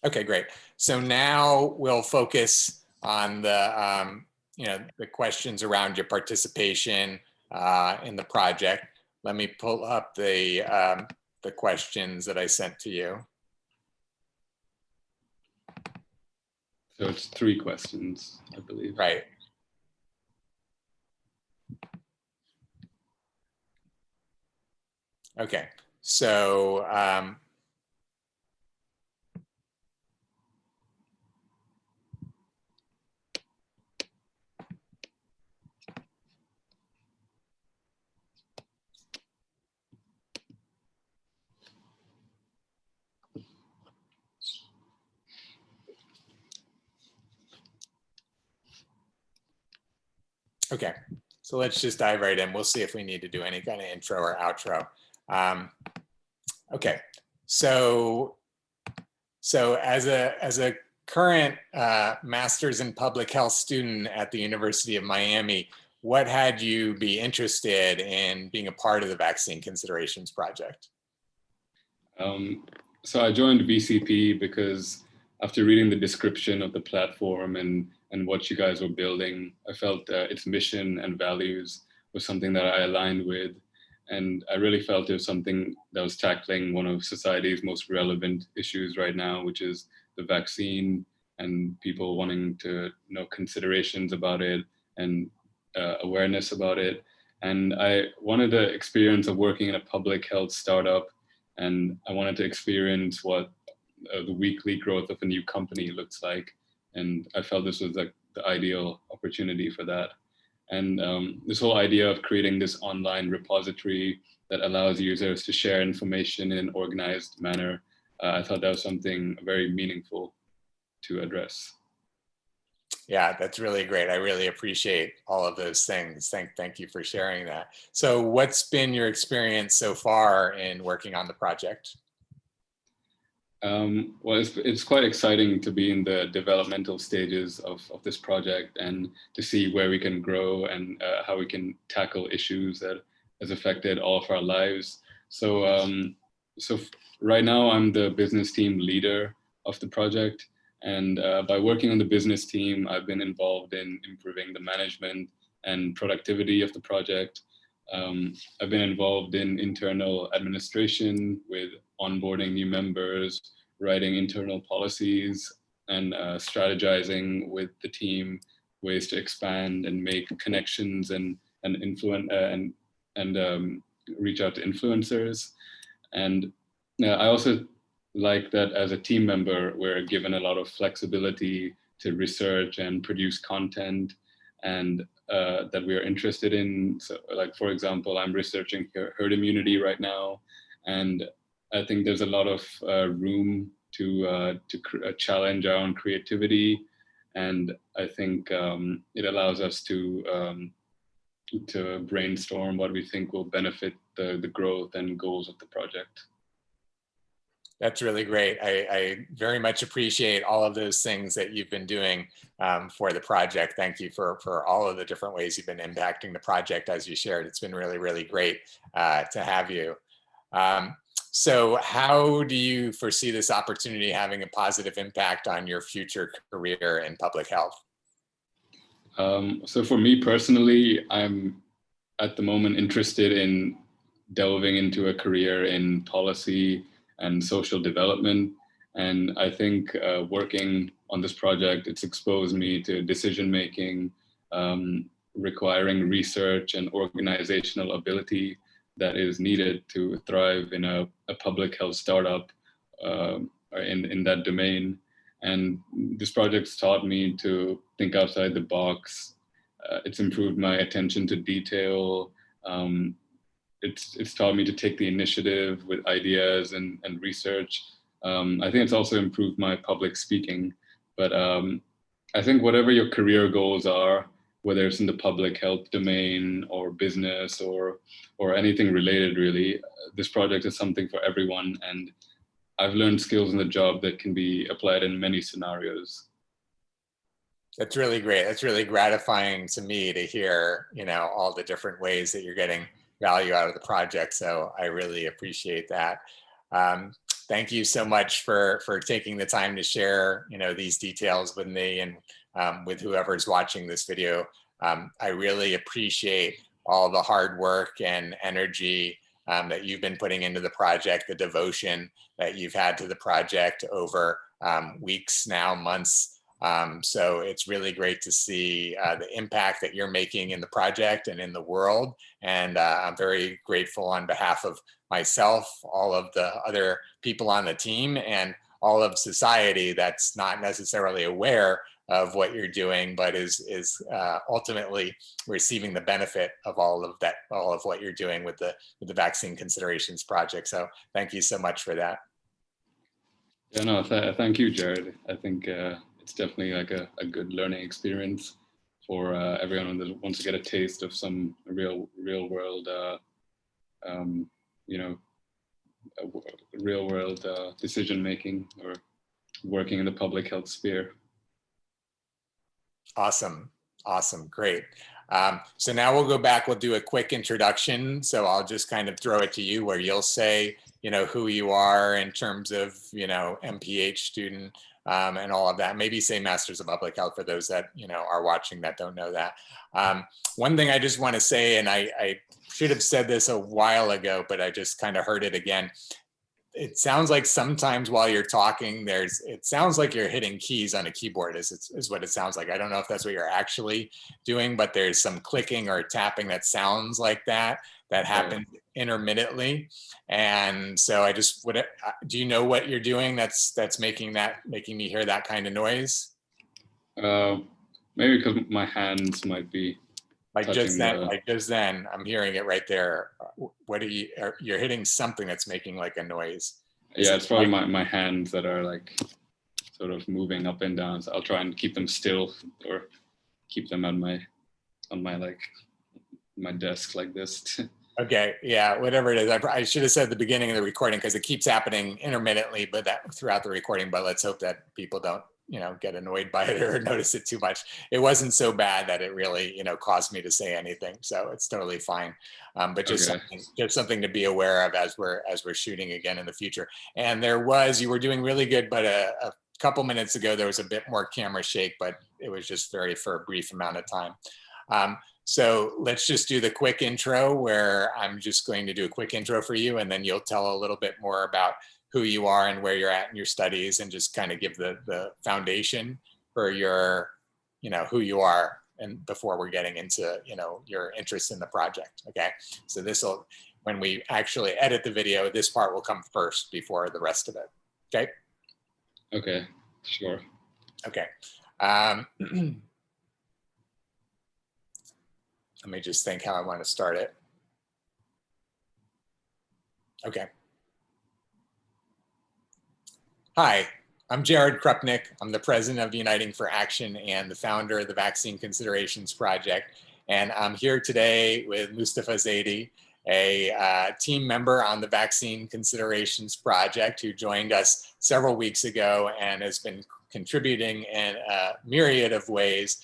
Okay, great. So now we'll focus on the questions around your participation in the project. Let me pull up the questions that I sent to you. So it's 3 questions, I believe. Right. Okay, so okay, so let's just dive right in. We'll see if we need to do any kind of intro or outro. Okay, so as a current master's in public health student at the University of Miami, what had you be interested in being a part of the Vaccine Considerations Project? So I joined VCP because after reading the description of the platform and what you guys were building, I felt its mission and values was something that I aligned with. And I really felt it was something that was tackling one of society's most relevant issues right now, which is the vaccine and people wanting to know considerations about it and awareness about it. And I wanted the experience of working in a public health startup, and I wanted to experience what the weekly growth of a new company looks like. And I felt this was like the ideal opportunity for that. And this whole idea of creating this online repository that allows users to share information in an organized manner, I thought that was something very meaningful to address. Yeah, that's really great. I really appreciate all of those things. Thank you for sharing that. So what's been your experience so far in working on the project? Well, it's quite exciting to be in the developmental stages of this project and to see where we can grow and how we can tackle issues that has affected all of our lives. So, right now I'm the business team leader of the project. And by working on the business team, I've been involved in improving the management and productivity of the project. I've been involved in internal administration with onboarding new members, writing internal policies, and strategizing with the team ways to expand and make connections and influence and reach out to influencers. And I also like that as a team member, we're given a lot of flexibility to research and produce content and that we are interested in. So like, for example, I'm researching herd immunity right now. And I think there's a lot of room to challenge our own creativity. And I think it allows us to brainstorm what we think will benefit the growth and goals of the project. That's really great. I very much appreciate all of those things that you've been doing for the project. Thank you for all of the different ways you've been impacting the project as you shared. It's been really, really great to have you. So how do you foresee this opportunity having a positive impact on your future career in public health? So for me personally, I'm at the moment interested in delving into a career in policy and social development. And I think working on this project, it's exposed me to decision making, requiring research and organizational ability that is needed to thrive in a public health startup in that domain. And this project's taught me to think outside the box. It's improved my attention to detail. It's taught me to take the initiative with ideas and research. I think it's also improved my public speaking. But I think whatever your career goals are, whether it's in the public health domain or business or anything related, really, this project is something for everyone. And I've learned skills in the job that can be applied in many scenarios. That's really great. That's really gratifying to me to hear, all the different ways that you're getting value out of the project. So I really appreciate that. Thank you so much for taking the time to share, these details with me and with whoever's watching this video. I really appreciate all the hard work and energy that you've been putting into the project, the devotion that you've had to the project over weeks now, months. So it's really great to see the impact that you're making in the project and in the world. And I'm very grateful on behalf of myself, all of the other people on the team, and all of society that's not necessarily aware of what you're doing, but is ultimately receiving the benefit of all of that, all of what you're doing with the Vaccine Considerations Project. So thank you so much for that. Yeah, no, thank you, Jared. I think it's definitely like a good learning experience for everyone that wants to get a taste of some real world, real world decision making or working in the public health sphere. Awesome. Awesome. Great. So now we'll go back. We'll do a quick introduction. So I'll just kind of throw it to you where you'll say, who you are in terms of, MPH student and all of that. Maybe say Masters of Public Health for those that, are watching that don't know that. One thing I just want to say, and I should have said this a while ago, but I just kind of heard it again. It sounds like sometimes while you're talking, it sounds like you're hitting keys on a keyboard is what it sounds like. I don't know if that's what you're actually doing, but there's some clicking or tapping that sounds like that happens intermittently. And so I just do you know what you're doing that's making me hear that kind of noise? Maybe because my hands might be like just then, I'm hearing it right there. What you're hitting something that's making like a noise. Yeah, it's probably my hands that are like sort of moving up and down. So I'll try and keep them still or keep them on my desk like this. Okay, yeah, whatever it is. I should have said at the beginning of the recording because it keeps happening intermittently, but throughout the recording. But let's hope that people don't, get annoyed by it or notice it too much. It wasn't so bad that it really, caused me to say anything. So it's totally fine. But just something to be aware of as we're shooting again in the future. And you were doing really good, but a couple minutes ago there was a bit more camera shake, but it was just for a brief amount of time. So let's just do the quick intro where I'm just going to do a quick intro for you, and then you'll tell a little bit more about who you are and where you're at in your studies, and just kind of give the foundation for your, who you are, and before we're getting into, your interest in the project. Okay. So when we actually edit the video, this part will come first before the rest of it. Okay. Okay, sure. Okay. Let me just think how I want to start it. Okay. Hi, I'm Jared Krupnick. I'm the president of Uniting for Action and the founder of the Vaccine Considerations Project. And I'm here today with Mustafa Zaidi, a team member on the Vaccine Considerations Project who joined us several weeks ago and has been contributing in a myriad of ways.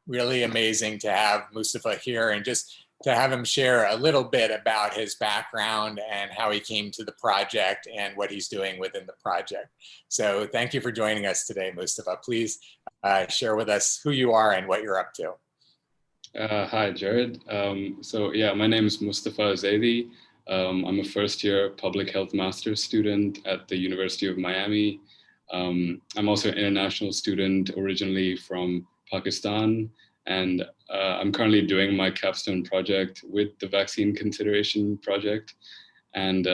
Really amazing to have Mustafa here and just to have him share a little bit about his background and how he came to the project and what he's doing within the project. So thank you for joining us today, Mustafa. Please share with us who you are and what you're up to. Hi, Jared. So yeah, my name is Mustafa Zaidi. I'm a first-year public health master's student at the University of Miami. I'm also an international student originally from Pakistan, and I'm currently doing my capstone project with the Vaccine Consideration Project. And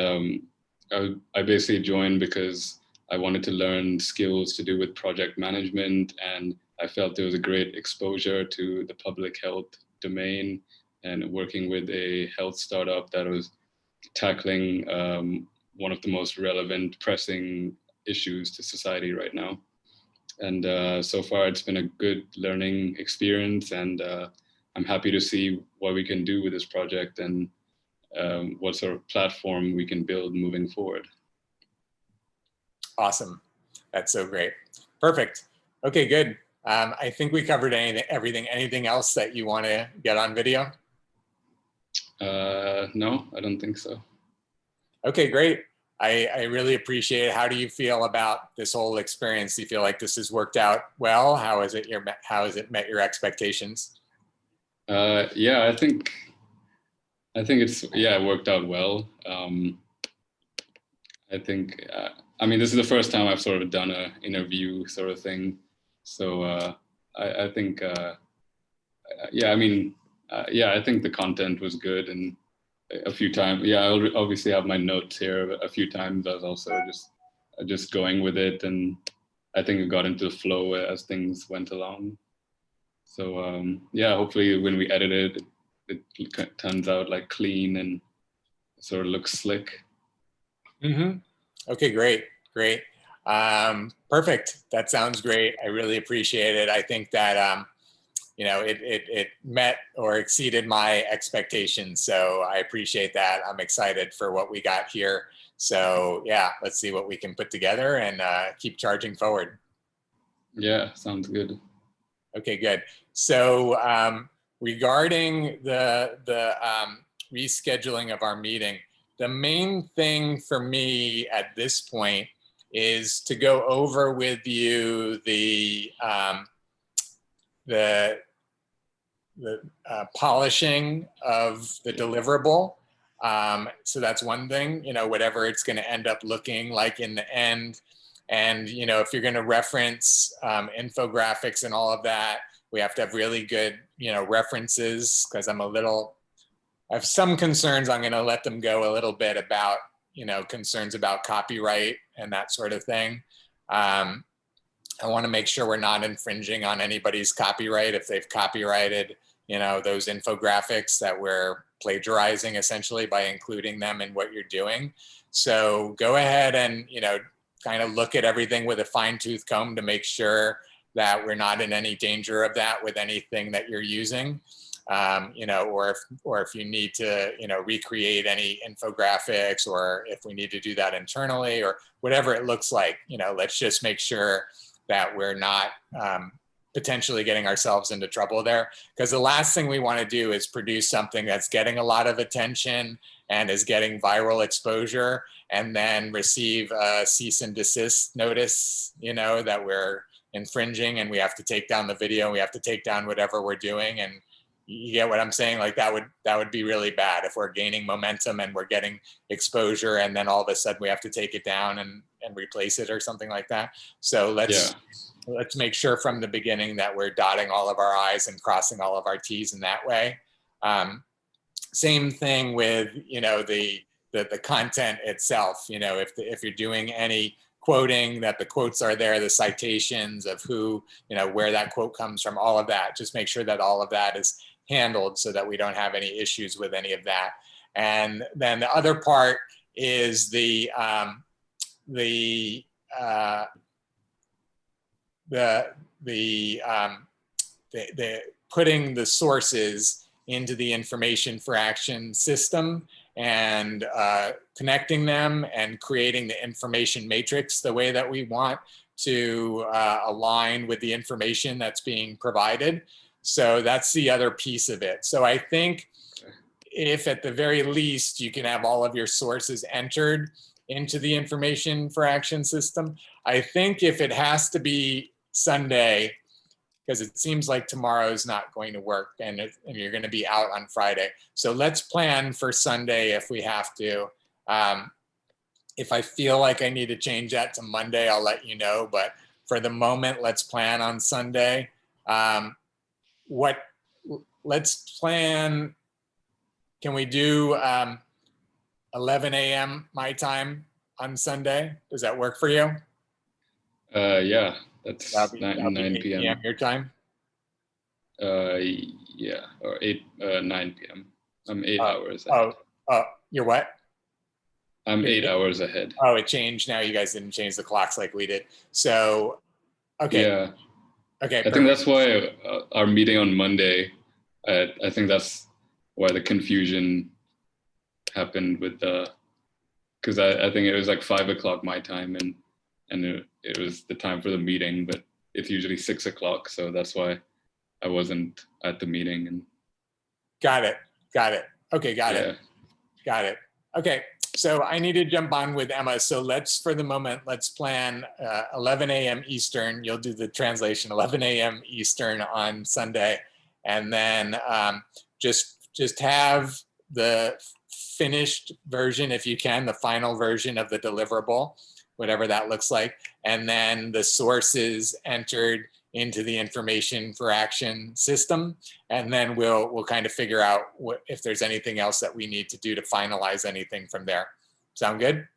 I basically joined because I wanted to learn skills to do with project management, and I felt there was a great exposure to the public health domain and working with a health startup that was tackling one of the most relevant, pressing issues to society right now. And so far it's been a good learning experience, and I'm happy to see what we can do with this project and what sort of platform we can build moving forward. Awesome. That's so great. Perfect. Okay, good. I think we covered everything. Anything else that you want to get on video? No, I don't think so. Okay, great. I really appreciate it. How do you feel about this whole experience? Do you feel like this has worked out well? How has it met your expectations? Yeah, I think it worked out well. I think, I mean, this is the first time I've sort of done a interview sort of thing. So I think, yeah, I mean, yeah, I think the content was good, and a few times, yeah, I obviously have my notes here. A few times I was also just going with it, and I think it got into the flow as things went along. So yeah, hopefully when we edit it, it turns out like clean and sort of looks slick. Mm-hmm. Okay, great, great. Perfect. That sounds great. I really appreciate it. I think that, it met or exceeded my expectations. So I appreciate that. I'm excited for what we got here. So yeah, let's see what we can put together and keep charging forward. Yeah, sounds good. Okay, good. So regarding the rescheduling of our meeting, the main thing for me at this point is to go over with you the polishing of the deliverable. So that's one thing, whatever it's going to end up looking like in the end. And, if you're going to reference infographics and all of that, we have to have really good, references, because I have some concerns. I'm going to let them go a little bit about, concerns about copyright and that sort of thing. I want to make sure we're not infringing on anybody's copyright if they've copyrighted, those infographics, that we're plagiarizing essentially by including them in what you're doing. So go ahead and, kind of look at everything with a fine-tooth comb to make sure that we're not in any danger of that with anything that you're using. Or if you need to, recreate any infographics, or if we need to do that internally, or whatever it looks like, let's just make sure that we're not potentially getting ourselves into trouble there. Because the last thing we want to do is produce something that's getting a lot of attention and is getting viral exposure, and then receive a cease and desist notice, that we're infringing, and we have to take down the video, and we have to take down whatever we're doing. And you get what I'm saying? Like that would be really bad if we're gaining momentum and we're getting exposure, and then all of a sudden we have to take it down and replace it or something like that. So let's make sure from the beginning that we're dotting all of our I's and crossing all of our T's in that way. Same thing with, the content itself. If you're doing any quoting, that the quotes are there, the citations of who, where that quote comes from, all of that. Just make sure that all of that is handled so that we don't have any issues with any of that. And then the other part is the putting the sources into the information for action system, and connecting them and creating the information matrix the way that we want to align with the information that's being provided. So that's the other piece of it. So I think if at the very least you can have all of your sources entered into the information for action system, I think if it has to be Sunday, because it seems like tomorrow is not going to work, and you're going to be out on Friday. So let's plan for Sunday if we have to. If I feel like I need to change that to Monday, I'll let you know. But for the moment, let's plan on Sunday. Let's plan, can we do 11 a.m. my time on Sunday? Does that work for you? Yeah, that's That'll be 9 8 p.m. your time? Yeah, or 9 p.m. I'm 8 hours ahead. You're what? I'm 8 hours ahead. Oh, it changed now. You guys didn't change the clocks like we did. So, okay. Yeah. Okay. I think that's why our meeting on Monday, I think that's why the confusion happened with because I think it was like 5 o'clock my time, and it was the time for the meeting, but it's usually 6 o'clock. So that's why I wasn't at the meeting. And Got it. Okay. Got it. Okay. So I need to jump on with Emma. So for the moment, let's plan 11 a.m. Eastern. You'll do the translation, 11 a.m. Eastern on Sunday. And then just have the finished version, if you can, the final version of the deliverable, whatever that looks like. And then the sources entered into the information for action system. And then we'll kind of figure out if there's anything else that we need to do to finalize anything from there. Sound good?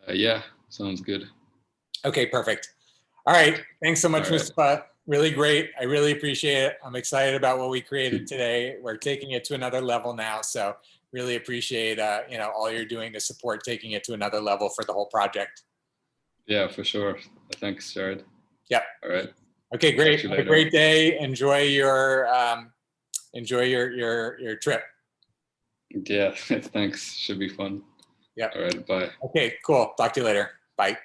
Yeah, sounds good. Okay, perfect. All right, thanks so much, Mustafa. Really great. I really appreciate it. I'm excited about what we created today. We're taking it to another level now. So really appreciate all you're doing to support taking it to another level for the whole project. Yeah, for sure. Thanks, Jared. Yep. All right. Okay, great. Have a great day. Enjoy your trip. Yeah, thanks. Should be fun. Yeah. All right, bye. Okay, cool. Talk to you later. Bye.